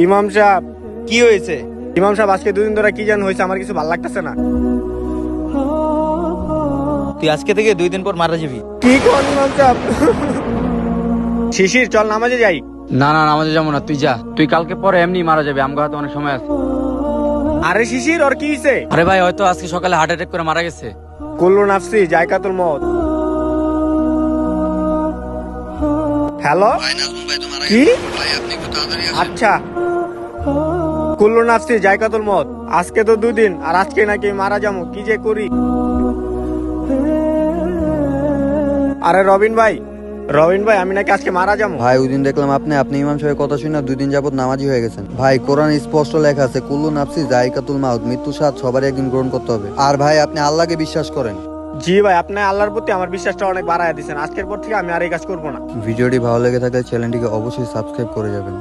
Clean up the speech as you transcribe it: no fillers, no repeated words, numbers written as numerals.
ইমাম সাহেব, কি হয়েছে? ইমাম সাহেব আজকে দুদিন ধরে কি যেন হয়েছে, আমার কিছু ভালো লাগতেছে না। তুই আজকে থেকে 2 দিন পর মারা যাবি। কি কোন ইমাম সাহেব? শিশির, চল নামাজে যাই। না না, নামাজে যাবো না, তুই যা। তুই কালকে পরে এমনি মারা যাবে, আমগো হাতে অনেক সময় আছে। আরে শিশির, ওর কি হয়েছে? আরে ভাই, হয়তো আজকে সকালে হার্ট অ্যাটাক করে মারা গেছে। কুল্লু নাফসি জায়কাতুল মউত। হ্যালো, কি? আচ্ছা, কুল্লু নাফসি জায়কাতুল মউত। আজকে তো 2 দিন, আর আজকে নাকি মারা যাবো, কি যে করি। আরে রবিন ভাই, রবিন ভাই, আমি নাকি আজকে মারা যাবো। ভাই ওই দিন দেখলাম আপনি ইমাম সাহেবের কথা শুনে 2 দিন যাবত নামাজি হয়ে গেছেন। ভাই কোরআন স্পষ্ট লেখা আছে, কুল্লু নাফসি যায়কাতুল মাউত, মৃত্যু স্বাদ সবারই একদিন গ্রহণ করতে হবে। আর ভাই আপনি আল্লাহকে বিশ্বাস করেন। জি ভাই, আপনি আল্লাহর প্রতি আমার বিশ্বাসটা অনেক বাড়ায় দিচ্ছেন। আজকের পর থেকে আমি আর এই কাজ করবো না। ভিডিওটি ভালো লেগে থাকলে চ্যানেলটিকে অবশ্যই সাবস্ক্রাইব করে যাবেন।